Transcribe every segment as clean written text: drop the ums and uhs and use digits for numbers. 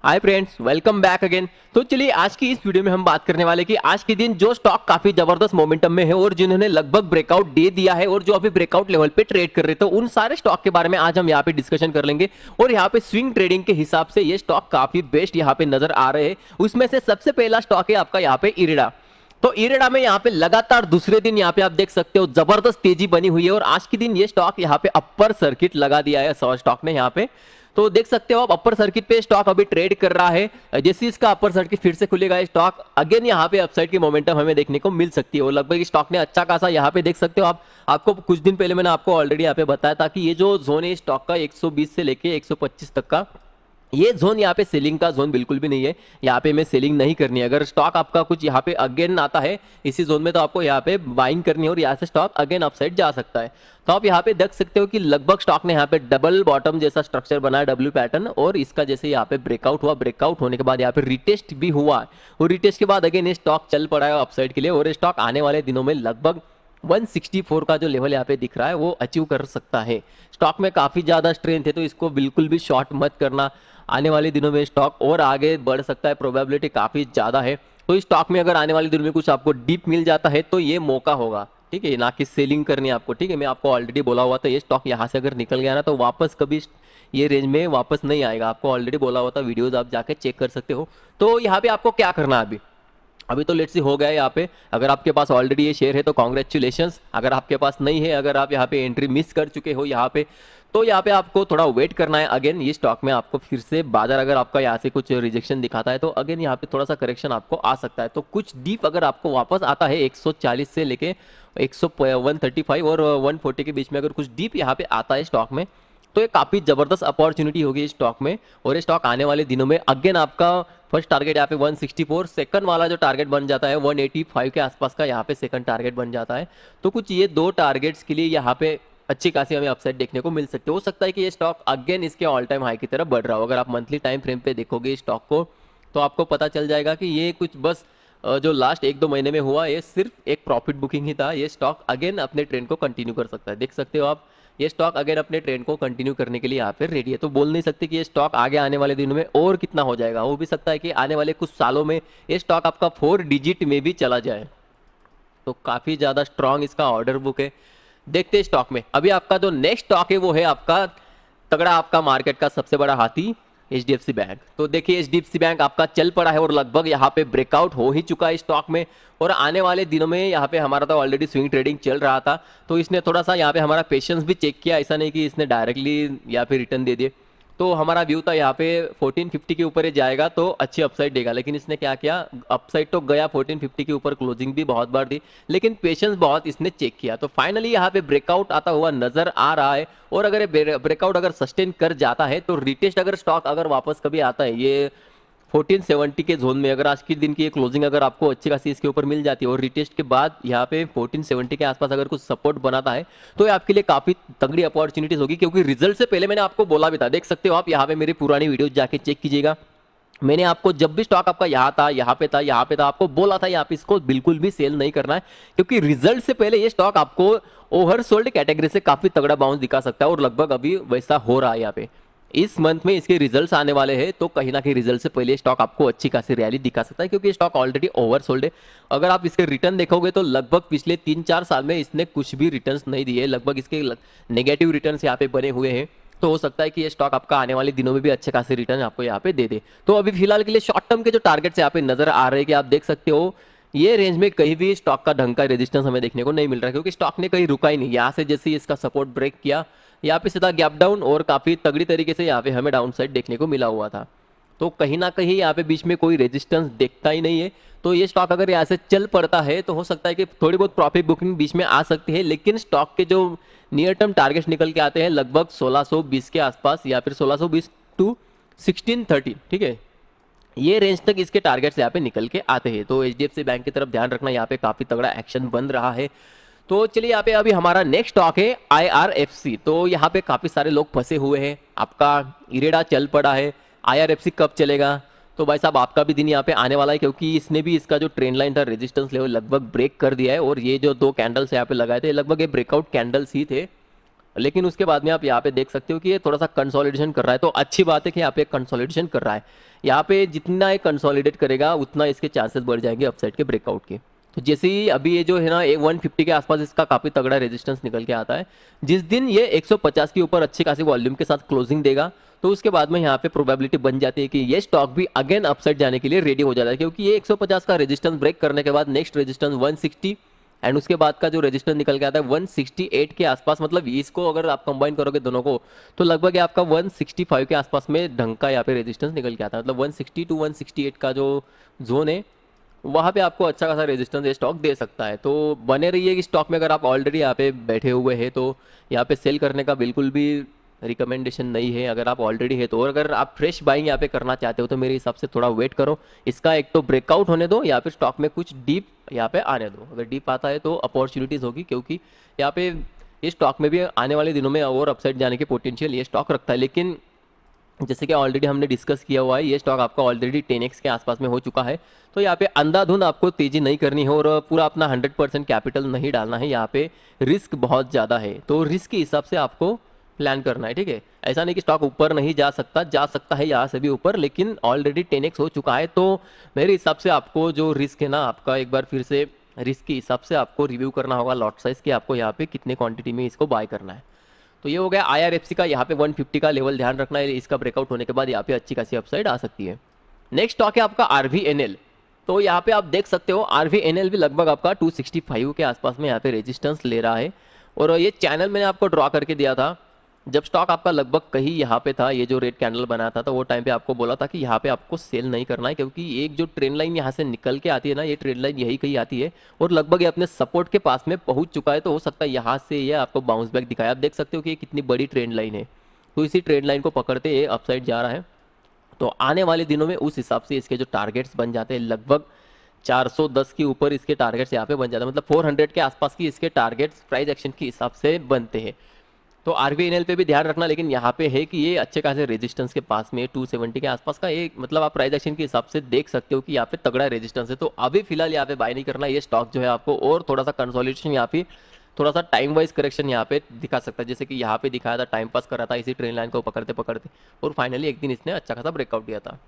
Hi friends, welcome back again. तो चलिए आज की इस वीडियो में हम बात करने वाले कि आज के दिन जो स्टॉक काफी जबरदस्त मोमेंटम में है और जिन्होंने लगभग ब्रेकआउट दे दिया है और जो अभी ब्रेकआउट लेवल पे ट्रेड कर रहे थे, उन सारे स्टॉक के बारे में आज हम यहाँ पे डिस्कशन कर लेंगे। और यहाँ पे स्विंग ट्रेडिंग के हिसाब से ये स्टॉक काफी बेस्ट यहाँ पे नजर आ रहे हैं। उसमें से सबसे पहला स्टॉक है आपका यहाँ पे इरेडा। तो इरेडा में यहाँ पे लगातार दूसरे दिन यहाँ पे आप देख सकते हो जबरदस्त तेजी बनी हुई है और आज के दिन ये स्टॉक यहाँ पे अपर सर्किट लगा दिया है स्टॉक ने यहाँ पे। तो देख सकते हो आप अपर सर्किट पे स्टॉक अभी ट्रेड कर रहा है। जैसे इसका अपर सर्किट फिर से खुलेगा स्टॉक अगेन यहाँ पे अपसाइड की मोमेंटम हमें देखने को मिल सकती है और लगभग स्टॉक ने अच्छा खासा यहाँ पे देख सकते हो आप। आपको कुछ दिन पहले मैंने आपको ऑलरेडी यहाँ पे बताया था कि ये जो जोन है स्टॉक का 120 से लेके 125 तक का, ये जोन यहाँ पे सेलिंग का जोन बिल्कुल भी नहीं है। यहाँ पे मैं सेलिंग नहीं करनी है। अगर स्टॉक आपका कुछ यहाँ पे अगेन आता है इसी जोन में तो आपको यहाँ पे बाइंग करनी है और यहाँ से स्टॉक अगेन अपसाइड जा सकता है। तो आप यहाँ पे देख सकते हो कि लगभग स्टॉक ने यहाँ पे डबल बॉटम जैसा स्ट्रक्चर बनाया, डब्ल्यू पैटर्न, और इसका जैसे यहाँ पे ब्रेकआउट हुआ, ब्रेकआउट होने के बाद यहाँ पे रिटेस्ट भी हुआ और रिटेस्ट के बाद अगेन ये स्टॉक चल पड़ा है अपसाइड के लिए और स्टॉक आने वाले दिनों में लगभग 164 का जो लेवल यहाँ पे दिख रहा है वो अचीव कर सकता है। स्टॉक में काफी ज्यादा स्ट्रेंथ है तो इसको बिल्कुल भी शॉर्ट मत करना। आने वाले दिनों में स्टॉक और आगे बढ़ सकता है, प्रोबेबिलिटी काफी ज्यादा है। तो इस स्टॉक में अगर आने वाले दिनों में कुछ आपको डीप मिल जाता है तो ये मौका होगा, ठीक है, ना कि सेलिंग करनी है आपको। ठीक है, मैं आपको ऑलरेडी बोला हुआ था ये स्टॉक यहाँ से अगर निकल गया ना तो वापस कभी ये रेंज में वापस नहीं आएगा। आपको ऑलरेडी बोला हुआ था, वीडियोज आप जाके चेक कर सकते हो। तो यहाँ पे आपको क्या करना है अभी तो लेट्स सी हो गया है यहाँ पे। अगर आपके पास ऑलरेडी ये शेयर है तो कॉन्ग्रेचुलेशंस। अगर आपके पास नहीं है, अगर आप यहाँ पे एंट्री मिस कर चुके हो यहाँ पे, तो यहाँ पे आपको थोड़ा वेट करना है। अगेन ये स्टॉक में आपको फिर से बाजार अगर आपका यहाँ से कुछ रिजेक्शन दिखाता है तो अगेन यहाँ पे थोड़ा सा करेक्शन आपको आ सकता है। तो कुछ डीप अगर आपको वापस आता है 140 से लेके 135 और 140 के बीच में अगर कुछ डीप यहाँ पे आता है स्टॉक में तो ये काफी जबरदस्त अपॉर्चुनिटी होगी इस स्टॉक में। और ये स्टॉक आने वाले दिनों में अगेन आपका फर्स्ट टारगेट यहाँ पे 164, सेकंड वाला जो टारगेट बन जाता है 185 के आसपास का यहाँ पे सेकंड टारगेट बन जाता है। तो कुछ ये दो टारगेट्स के लिए यहाँ पे अच्छी खासी हमें अपसाइड देखने को मिल सकती है। हो सकता है कि ये स्टॉक अगेन इसके ऑल टाइम हाई की तरफ बढ़ रहा हो। अगर आप मंथली टाइम फ्रेम पे देखोगे इस स्टॉक को तो आपको पता चल जाएगा कि ये कुछ बस जो लास्ट 1-2 महीने में हुआ ये सिर्फ एक प्रॉफिट बुकिंग ही था। ये स्टॉक अगेन अपने ट्रेंड को कंटिन्यू कर सकता है। देख सकते हो आप, ये स्टॉक अगेन अपने ट्रेंड को कंटिन्यू करने के लिए यहाँ पे रेडी है। तो बोल नहीं सकते कि ये स्टॉक आगे आने वाले दिनों में और कितना हो जाएगा। हो भी सकता है कि आने वाले कुछ सालों में ये स्टॉक आपका 4 डिजिट में भी चला जाए। तो काफी ज्यादा स्ट्रांग इसका ऑर्डर बुक है। देखते हैं स्टॉक में। अभी आपका जो नेक्स्ट स्टॉक है वो है आपका तगड़ा, आपका मार्केट का सबसे बड़ा हाथी HDFC बैंक। तो देखिए HDFC बैंक आपका चल पड़ा है और लगभग यहाँ पे ब्रेकआउट हो ही चुका है स्टॉक में और आने वाले दिनों में यहाँ पे हमारा तो ऑलरेडी स्विंग ट्रेडिंग चल रहा था तो इसने थोड़ा सा यहाँ पे हमारा पेशेंस भी चेक किया। ऐसा नहीं कि इसने डायरेक्टली यहाँ पे रिटर्न दे दिए। तो हमारा व्यू था यहाँ पे 1450 के ऊपर जाएगा तो अच्छी अपसाइड देगा, लेकिन इसने क्या किया, अपसाइड तो गया 1450 के ऊपर, क्लोजिंग भी बहुत बार दी, लेकिन पेशेंस बहुत इसने चेक किया। तो फाइनली यहाँ पे ब्रेकआउट आता हुआ नजर आ रहा है और अगर ब्रेकआउट अगर सस्टेन कर जाता है तो रिटेस्ट अगर स्टॉक अगर वापस कभी आता है ये 1470 के जोन में, अगर आज के दिन की क्लोजिंग अगर आपको अच्छी खासी इसके ऊपर मिल जाती है और रिटेस्ट के बाद यहाँ पे 1470 के आसपास अगर कुछ सपोर्ट बनाता है तो ये आपके लिए काफी तगड़ी अपॉर्चुनिटीज होगी। क्योंकि रिजल्ट से पहले मैंने आपको बोला भी था, देख सकते हो आप यहाँ पे मेरी पुरानी वीडियो जाके चेक कीजिएगा। मैंने आपको जब भी स्टॉक आपका यहाँ था, यहाँ पे था, यहाँ पे था, आपको बोला था यहाँ पे इसको बिल्कुल भी सेल नहीं करना है क्योंकि रिजल्ट से पहले ये स्टॉक आपको ओवरसोल्ड कैटेगरी से काफी तगड़ा बाउंस दिखा सकता है और लगभग अभी वैसा हो रहा है। यहाँ पे इस मंथ में इसके रिजल्ट्स आने वाले हैं तो कहीं ना कहीं रिजल्ट से पहले स्टॉक आपको अच्छी खासी रैली दिखा सकता है क्योंकि स्टॉक ऑलरेडी ओवरसोल्ड है। अगर आप इसके रिटर्न देखोगे तो लगभग पिछले 3-4 साल में इसने कुछ भी रिटर्न्स नहीं दिए, लगभग इसके नेगेटिव रिटर्न्स यहाँ पे बने हुए हैं। तो हो सकता है कि ये स्टॉक आपका आने वाले दिनों में भी अच्छे खासे रिटर्न आपको यहाँ पे दे दे। तो अभी फिलहाल के लिए शॉर्ट टर्म के जो टारगेट्स यहाँ पे नजर आ रहे हैं कि आप देख सकते हो ये रेंज में कहीं भी स्टॉक का ढंग का रेजिस्टेंस हमें देखने को नहीं मिल रहा है क्योंकि स्टॉक ने कहीं रुका ही नहीं। यहाँ से जैसे इसका सपोर्ट ब्रेक किया यहाँ पे सीधा गैप डाउन और काफी तगड़ी तरीके से यहाँ पे हमें डाउन साइड देखने को मिला हुआ था। तो कहीं ना कहीं यहाँ पे बीच में कोई रेजिस्टेंस देखता ही नहीं है। तो ये स्टॉक अगर यहाँ से चल पड़ता है तो हो सकता है कि थोड़ी बहुत प्रॉफिट बुकिंग बीच में आ सकती है, लेकिन स्टॉक के जो नियर टर्म टारगेट्स निकल के आते हैं लगभग 1620 के आसपास या फिर 1620 टू 1630, ठीक है, ये रेंज तक इसके टारगेट्स यहाँ पे निकल के आते हैं। तो HDFC बैंक की तरफ ध्यान रखना, यहाँ पे काफी तगड़ा एक्शन बन रहा है। तो चलिए यहाँ पे अभी हमारा नेक्स्ट स्टॉक है IRFC। तो यहाँ पे काफी सारे लोग फंसे हुए हैं। आपका इरेडा चल पड़ा है, IRFC कब चलेगा? तो भाई साहब आपका भी दिन यहाँ पे आने वाला है क्योंकि इसने भी इसका जो ट्रेंड लाइन था, रेजिस्टेंस लेवल लगभग ब्रेक कर दिया है और ये जो 2 कैंडल्स यहाँ पे लगाए थे लगभग ये ब्रेकआउट कैंडल्स ही थे। लेकिन उसके बाद में आप यहाँ पे देख सकते हो कि ये थोड़ा सा कंसोलिडेशन कर रहा है, तो अच्छी बात है कि यहाँ पे कंसोलिडेशन कर रहा है। यहाँ पे जितना ये कंसोलिडेट करेगा उतना इसके चांसेस बढ़ जाएंगे अपसाइड के ब्रेकआउट के। तो जैसे ही अभी ये जो है ना 150 के आसपास इसका काफ़ी तगड़ा रेजिस्टेंस निकल के आता है, जिस दिन ये 150 के ऊपर अच्छी खासी वॉल्यूम के साथ क्लोजिंग देगा तो उसके बाद में यहाँ पे प्रोबेबिलिटी बन जाती है कि ये स्टॉक भी अगेन अपसाइड जाने के लिए रेडी हो जाता है, क्योंकि ये 150 का रेजिस्टेंस ब्रेक करने के बाद नेक्स्ट रेजिस्टेंस 160 एंड उसके बाद का जो रेजिस्टेंस निकल के आता है 168 के आसपास। मतलब इसको अगर आप कंबाइन करोगे दोनों को तो लगभग आपका 165 के आसपास में ढंग का यहाँ पे रेजिस्टेंस निकल के आता है। मतलब 160 टू 168 का जो जोन है वहाँ पे आपको अच्छा खासा रेजिस्टेंस ये स्टॉक दे सकता है। तो बने रहिए कि स्टॉक में अगर आप ऑलरेडी यहाँ पे बैठे हुए हैं तो यहाँ पे सेल करने का बिल्कुल भी रिकमेंडेशन नहीं है अगर आप ऑलरेडी है तो। और अगर आप फ्रेश बाइंग यहाँ पे करना चाहते हो तो मेरे हिसाब से थोड़ा वेट करो, इसका एक तो ब्रेकआउट होने दो या फिर स्टॉक में कुछ डीप यहाँ पे आने दो। अगर डीप आता है तो अपॉर्चुनिटीज़ होगी, क्योंकि यहाँ पे ये स्टॉक में भी आने वाले दिनों में और अपसाइड जाने के पोटेंशियल ये स्टॉक रखता है। लेकिन जैसे कि ऑलरेडी हमने डिस्कस किया हुआ है ये स्टॉक आपका ऑलरेडी 10x के आसपास में हो चुका है, तो यहाँ पे अंधाधुंध आपको तेज़ी नहीं करनी है और पूरा अपना 100% कैपिटल नहीं डालना है। यहाँ पे रिस्क बहुत ज़्यादा है, तो रिस्क के हिसाब से आपको प्लान करना है, ठीक है। ऐसा नहीं कि स्टॉक ऊपर नहीं जा सकता है यहाँ से भी ऊपर, लेकिन ऑलरेडी 10x हो चुका है। तो मेरे हिसाब से आपको जो रिस्क है ना आपका एक बार फिर से रिस्क के हिसाब से आपको रिव्यू करना होगा लॉट साइज़ कि आपको यहाँ पे कितने क्वांटिटी में इसको बाय करना है। तो ये हो गया IRFC का, यहाँ पे 150 का लेवल ध्यान रखना है, इसका ब्रेकआउट होने के बाद यहाँ पे अच्छी खासी अपसाइड आ सकती है। नेक्स्ट स्टॉक है आपका RVNL। तो यहाँ पे आप देख सकते हो RVNL भी लगभग आपका 265 के आसपास में यहाँ पे रेजिस्टेंस ले रहा है। और ये चैनल मैंने आपको ड्रॉ करके दिया था जब स्टॉक आपका लगभग कहीं यहाँ पे था, ये जो रेड कैंडल बना था, तो वो टाइम पे आपको बोला था कि यहाँ पे आपको सेल नहीं करना है, क्योंकि एक जो ट्रेंड लाइन यहाँ से निकल के आती है ना, ये ट्रेंड लाइन यही कहीं आती है और लगभग ये अपने सपोर्ट के पास में पहुँच चुका है। तो हो सकता है यहाँ से ये आपको बाउंस बैक दिखाया। आप देख सकते हो कि ये कितनी बड़ी ट्रेंड लाइन है, तो इसी ट्रेंड लाइन को पकड़ते ये अपसाइड जा रहा है। तो आने वाले दिनों में उस हिसाब से इसके जो टारगेट्स बन जाते हैं लगभग 410 के ऊपर इसके टारगेट्स यहाँ पे बन जाते हैं, मतलब 400 के आसपास की इसके टारगेट्स प्राइस एक्शन के हिसाब से बनते हैं। तो RVNL पे भी ध्यान रखना, लेकिन यहाँ पे है कि ये अच्छे खासे रेजिस्टेंस के पास में 270 के आसपास का एक, मतलब आप प्राइस एक्शन के हिसाब से देख सकते हो कि यहाँ पे तगड़ा रेजिस्टेंस है। तो अभी फिलहाल यहाँ पे बाय नहीं करना, ये स्टॉक जो है आपको और थोड़ा सा कंसोलिडेशन यहाँ पे थोड़ा सा टाइम वाइज करेक्शन यहाँ पे दिखा सकता है, जैसे कि यहाँ पे दिखाया था, टाइम पास कर रहा था इसी ट्रेन लाइन को पकड़ते पकड़ते और फाइनली एक दिन इसने अच्छा खासा ब्रेकआउट दिया था।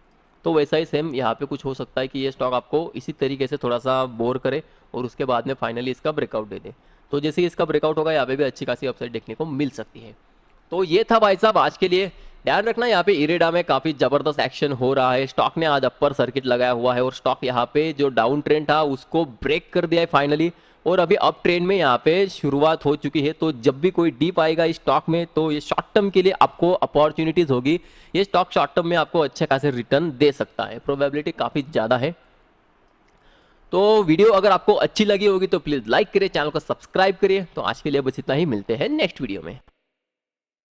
तो वैसा ही सेम यहाँ पे कुछ हो सकता है कि ये स्टॉक आपको इसी तरीके से थोड़ा सा बोर करे और उसके बाद में फाइनली इसका ब्रेकआउट दे दे। तो जैसे ही इसका ब्रेकआउट होगा यहाँ पे भी अच्छी खासी अपसाइड देखने को मिल सकती है। तो ये था भाई साहब आज के लिए। ध्यान रखना यहाँ पे इरेडा में काफ़ी ज़बरदस्त एक्शन हो रहा है, स्टॉक ने आज अपर सर्किट लगाया हुआ है और स्टॉक यहाँ पे जो डाउन ट्रेंड था उसको ब्रेक कर दिया है फाइनली, और अभी अप ट्रेंड में यहाँ पे शुरुआत हो चुकी है। तो जब भी कोई डीप आएगा इस स्टॉक में तो ये शॉर्ट टर्म के लिए आपको अपॉर्चुनिटीज़ होगी, ये स्टॉक शॉर्ट टर्म में आपको अच्छे खासे रिटर्न दे सकता है, प्रोबेबिलिटी काफ़ी ज़्यादा है। तो वीडियो अगर आपको अच्छी लगी होगी तो प्लीज़ लाइक करिए, चैनल को सब्सक्राइब करिए। तो आज के लिए बस इतना ही, मिलते हैं नेक्स्ट वीडियो में।